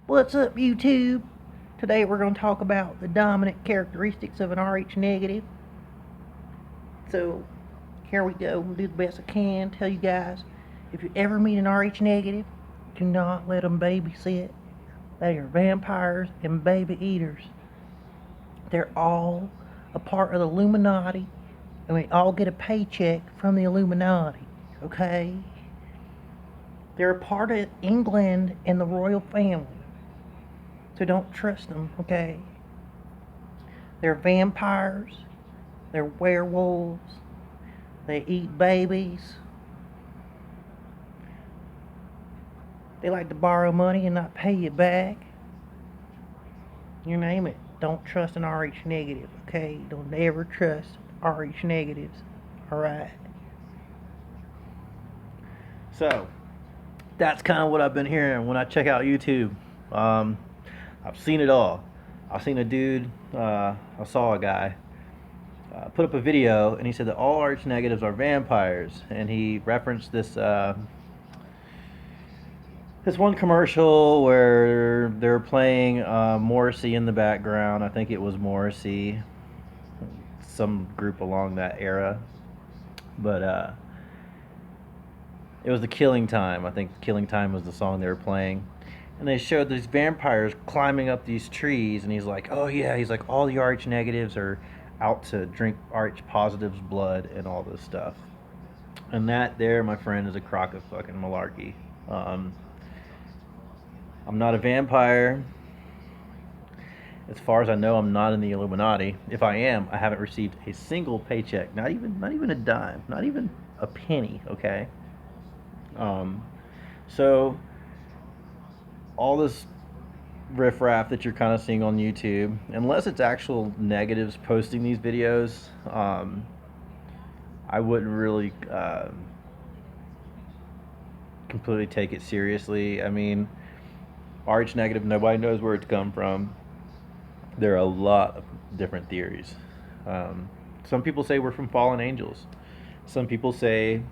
What's up, YouTube? Today we're going to talk about the dominant characteristics of an RH negative. So, here we go. We'll do the best I can. Tell you guys, if you ever meet an RH negative, do not let them babysit. They are vampires and baby eaters. They're all a part of the Illuminati, and we all get a paycheck from the Illuminati, okay? They're a part of England and the royal family. So don't trust them, okay? They're vampires. They're werewolves. They eat babies. They like to borrow money and not pay you back. You name it. Don't trust an RH negative, okay? Don't ever trust RH negatives, alright? So, that's kind of what I've been hearing when I check out YouTube. I've seen it all. I've seen a dude, I saw a guy put up a video, and he said that all RH negatives are vampires, and he referenced this one commercial where they're playing Morrissey in the background. I think it was Morrissey, some group along that era, but it was the Killing Time. I think Killing Time was the song they were playing. And they showed these vampires climbing up these trees, and he's like, oh yeah, he's like, all the RH negatives are out to drink RH positives' blood and all this stuff. And that there, my friend, is a crock of fucking malarkey. I'm not a vampire. As far as I know, I'm not in the Illuminati. If I am, I haven't received a single paycheck, not even a dime, not even a penny, okay? So all this riffraff that you're kind of seeing on YouTube, unless it's actual negatives posting these videos, I wouldn't really completely take it seriously. I mean, RH negative, nobody knows where it's come from. There are a lot of different theories. Some people say we're from fallen angels. Some people say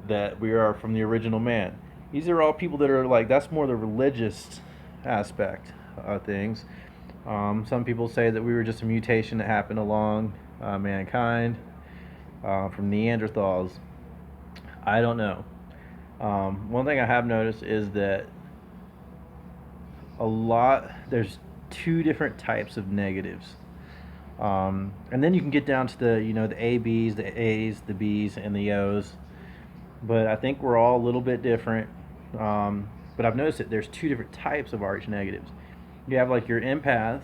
that we are from the original man. These are all people that are like, that's more the religious aspect of things. Some people say that we were just a mutation that happened along mankind from Neanderthals. I don't know. One thing I have noticed is that there's two different types of negatives. And then you can get down to the ABs, the A's, the B's, and the O's. But I think we're all a little bit different. But I've noticed that there's two different types of RH negatives. You have like your empaths,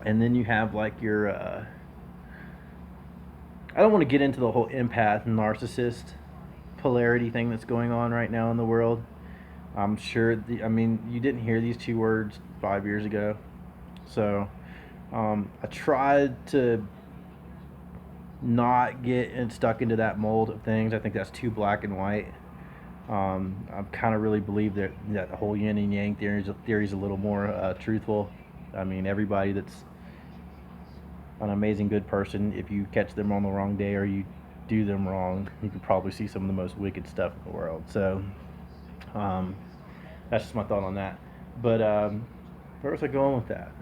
and then you have like your I don't want to get into the whole empath narcissist polarity thing that's going on right now in the world. I'm sure I mean, you didn't hear these two words 5 years ago. So I tried to not get stuck into that mold of things. I think that's too black and white. I kind of really believe that the whole yin and yang theory is a little more truthful. I mean, everybody that's an amazing good person, if you catch them on the wrong day or you do them wrong, you can probably see some of the most wicked stuff in the world. So that's just my thought on that. But where was I going with that?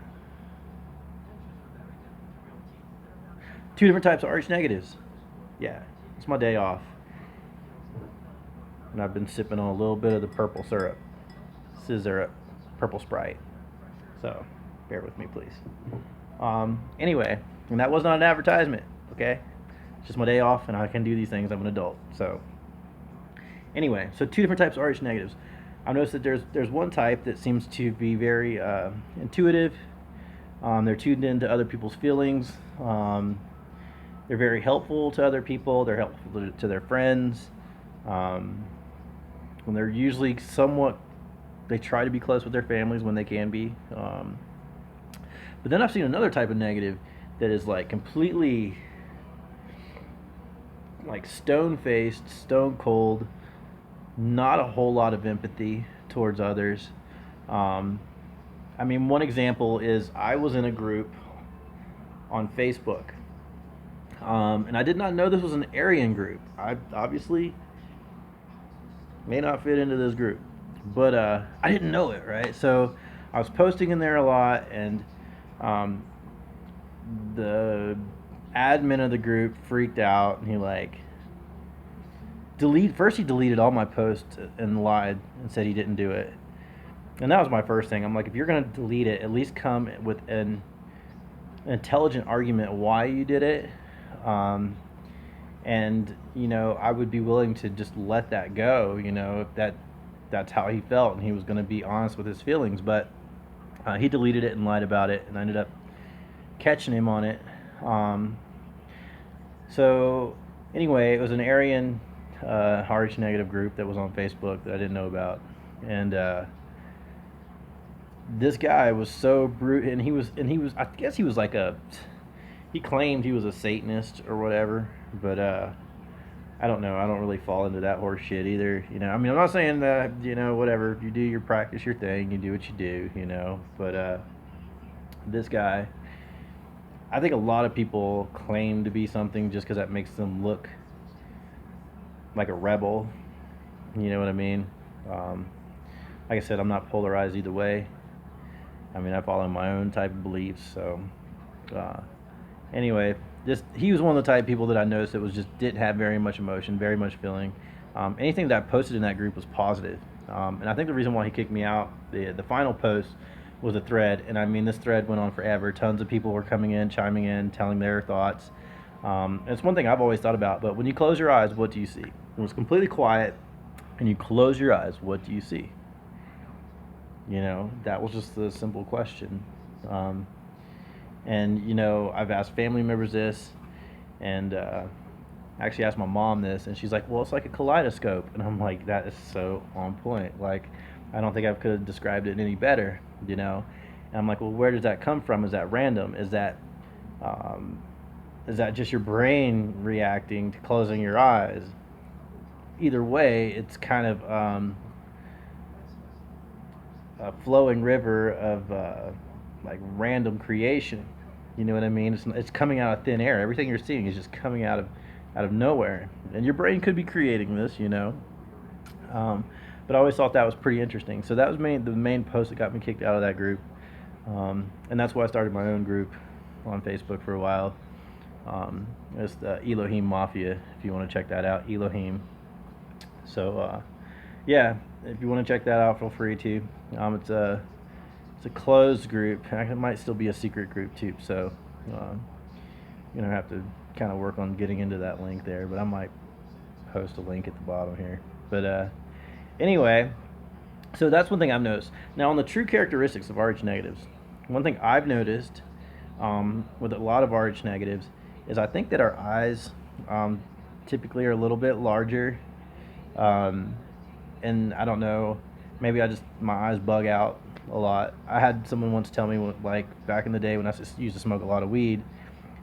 Two different types of RH negatives. Yeah, it's my day off. And I've been sipping on a little bit of the purple syrup, scissor, purple Sprite. So, bear with me, please. Anyway, and that was not an advertisement, okay? It's just my day off, and I can do these things. I'm an adult. So, anyway, so two different types of RH negatives. I've noticed that there's one type that seems to be very intuitive. They're tuned into other people's feelings. They're very helpful to other people. They're helpful to their friends. When they're usually they try to be close with their families when they can be. But then I've seen another type of negative that is like completely like stone-faced, stone cold, not a whole lot of empathy towards others. I mean, one example is I was in a group on Facebook, and I did not know this was an Aryan group. I obviously may not fit into this group, but I didn't know it, right? So I was posting in there a lot, and um, the admin of the group freaked out, and he like he deleted all my posts and lied and said he didn't do it. And that was my first thing. I'm like, if you're gonna delete it, at least come with an intelligent argument why you did it. Um, and I would be willing to just let that go. If that's how he felt, and he was going to be honest with his feelings. But he deleted it and lied about it, and I ended up catching him on it. So anyway, it was an Aryan RH negative group that was on Facebook that I didn't know about, and this guy was so brute, and he was I guess he was like he claimed he was a Satanist or whatever, but I don't know. I don't really fall into that horse shit either. I mean, I'm not saying that, whatever. You do your practice, your thing. You do what you do, But this guy, I think a lot of people claim to be something just because that makes them look like a rebel. You know what I mean? Um, like I said, I'm not polarized either way. I mean, I follow my own type of beliefs. So, uh, anyway, he was one of the type of people that I noticed that was just didn't have very much emotion, very much feeling. Anything that I posted in that group was positive. And I think the reason why he kicked me out, the final post, was a thread. And I mean, this thread went on forever. Tons of people were coming in, chiming in, telling their thoughts. And it's one thing I've always thought about. But when you close your eyes, what do you see? It was completely quiet, and you close your eyes, what do you see? That was just the simple question. Um, and I've asked family members this, and I actually asked my mom this, and she's like, "Well, it's like a kaleidoscope," and I'm like, "That is so on point." Like, I don't think I could have described it any better. And I'm like, "Well, where does that come from? Is that random? Um, is that just your brain reacting to closing your eyes?" Either way, it's kind of a flowing river of like random creation. You know what I mean? It's coming out of thin air. Everything you're seeing is just coming out of nowhere, and your brain could be creating this. Um, but I always thought that was pretty interesting. So that was the main post that got me kicked out of that group, and that's why I started my own group on Facebook for a while. It's the Elohim Mafia. If you want to check that out, Elohim. So yeah, if you want to check that out, feel free to. It's a closed group. It might still be a secret group too. So have to kind of work on getting into that link there. But I might post a link at the bottom here. But anyway, so that's one thing I've noticed. Now, on the true characteristics of RH negatives, one thing I've noticed with a lot of RH negatives is I think that our eyes typically are a little bit larger. And I don't know, maybe my eyes bug out a lot. I had someone once tell me, like, back in the day when I used to smoke a lot of weed,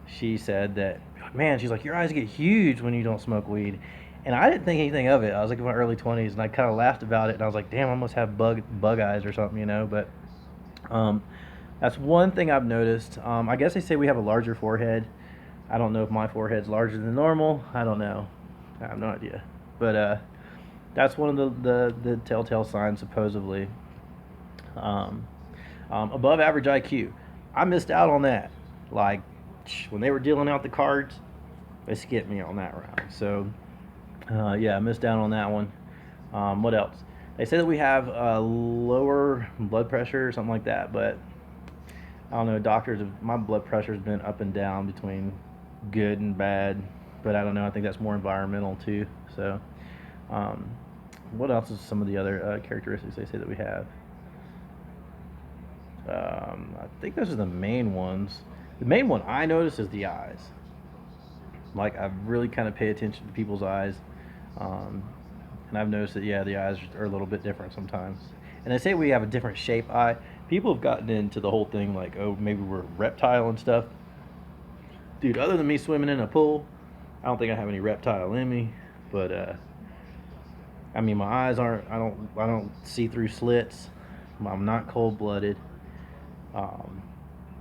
she said that, man, she's like, your eyes get huge when you don't smoke weed. And I didn't think anything of it. I was like in my early 20s, and I kind of laughed about it, and I was like, damn, I must have bug eyes or something. But that's one thing I've noticed. I guess they say we have a larger forehead. I don't know if my forehead's larger than normal. I don't know. I have no idea. But that's one of the telltale signs, supposedly. Above average IQ. I missed out on that. Like, when they were dealing out the cards, they skipped me on that round. So, yeah, I missed out on that one. What else? They say that we have lower blood pressure or something like that, but I don't know. My blood pressure's been up and down between good and bad, but I don't know. I think that's more environmental too. So, what else is some of the other characteristics they say that we have? I think those are the main ones. The main one I notice is the eyes. Like, I really kind of pay attention to people's eyes, and I've noticed that, yeah, the eyes are a little bit different sometimes. And they say we have a different shape eye. People have gotten into the whole thing like, oh, maybe we're a reptile and stuff. Dude, other than me swimming in a pool, I don't think I have any reptile in me. But I mean, my eyes aren't. I don't see through slits. I'm not cold blooded. Um,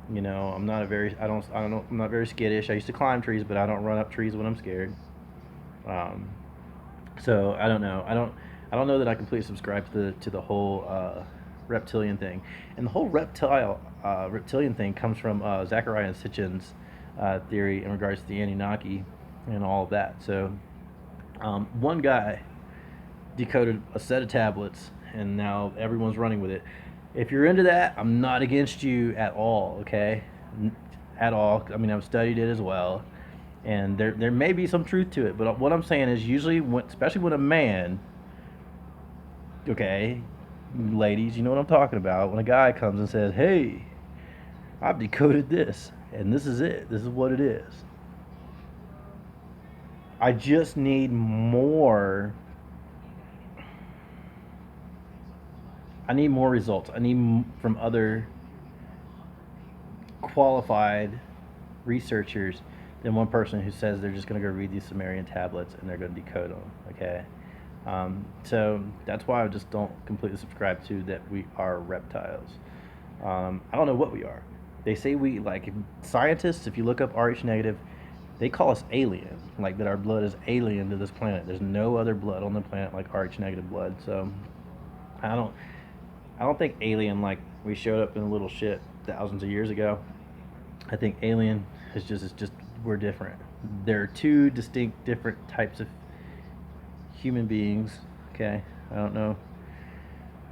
I'm not a very. I don't. I'm not very skittish. I used to climb trees, but I don't run up trees when I'm scared. Um, so I don't know. I don't know that I completely subscribe to the whole reptilian thing, and the whole reptilian thing comes from Zachariah Sitchin's theory in regards to the Anunnaki and all of that. So one guy decoded a set of tablets, and now everyone's running with it. If you're into that, I'm not against you at all. Okay, at all. I mean, I've studied it as well, and there may be some truth to it. But what I'm saying is, usually, especially when a man, okay, ladies, you know what I'm talking about. When a guy comes and says, "Hey, I've decoded this, and this is it. This is what it is." I just need more. I need more results. I need from other qualified researchers than one person who says they're just going to go read these Sumerian tablets and they're going to decode them. Okay, so that's why I just don't completely subscribe to that we are reptiles. I don't know what we are. They say we like scientists. If you look up Rh negative, they call us alien, like that our blood is alien to this planet. There's no other blood on the planet like Rh negative blood. So I don't I don't think alien like we showed up in a little ship thousands of years ago. I think alien is just we're different. There are two distinct different types of human beings. Okay, I don't know,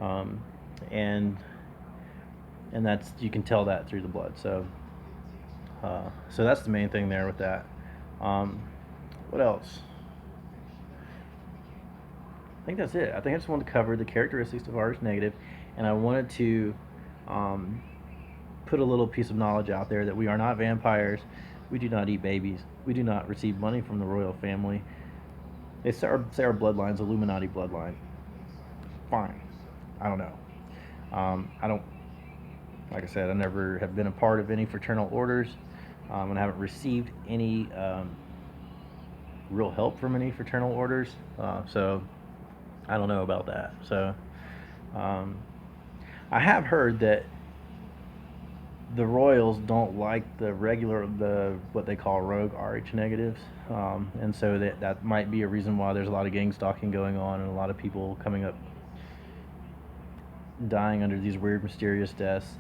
um, and that's you can tell that through the blood. So that's the main thing there with that. Um, what else? I think that's it. I think I just wanted to cover the characteristics of Rh negative, and I wanted to um, put a little piece of knowledge out there that we are not vampires. We do not eat babies. We do not receive money from the royal family. They say our bloodline's Illuminati bloodline. Fine. I don't know. I don't, like I said, I never have been a part of any fraternal orders, and I haven't received any real help from any fraternal orders. So I don't know about that. So um, I have heard that the Royals don't like the what they call rogue Rh negatives, and so that might be a reason why there's a lot of gang stalking going on and a lot of people coming up dying under these weird mysterious deaths.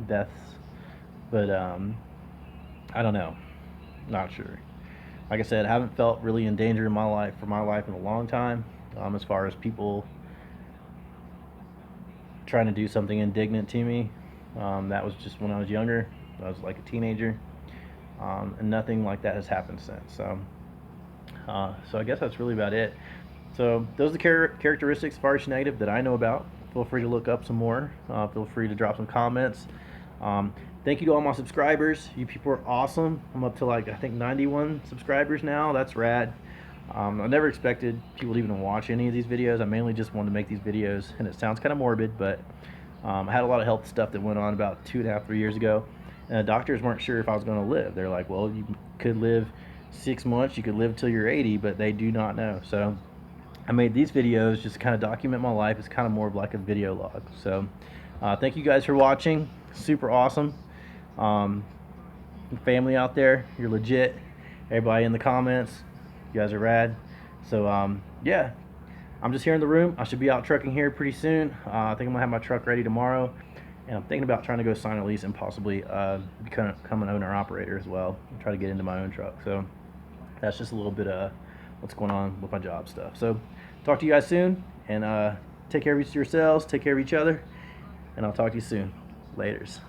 But I don't know, not sure. Like I said, I haven't felt really in danger in my life in a long time, as far as people trying to do something indignant to me. That was just when I was younger. I was like a teenager, and nothing like that has happened since. So I guess that's really about it. So those are the characteristics of Rh negative that I know about. Feel free to look up some more. Feel free to drop some comments. Thank you to all my subscribers. You people are awesome. I'm up to like I think 91 subscribers now. That's rad. I never expected people to even watch any of these videos. I mainly just wanted to make these videos, and it sounds kind of morbid, but I had a lot of health stuff that went on about 2.5, 3 years ago, and the doctors weren't sure if I was going to live. They're like, well, you could live 6 months, you could live till you're 80, but they do not know. So I made these videos just to kind of document my life. It's kind of more of like a video log. So thank you guys for watching. Super awesome. Family out there, you're legit. Everybody in the comments, you guys are rad. So yeah, I'm just here in the room. I should be out trucking here pretty soon. I think I'm gonna have my truck ready tomorrow, and I'm thinking about trying to go sign a lease and possibly become an owner operator as well, and try to get into my own truck. So that's just a little bit of what's going on with my job stuff. So talk to you guys soon, and take care of yourselves, take care of each other, and I'll talk to you soon. Laters.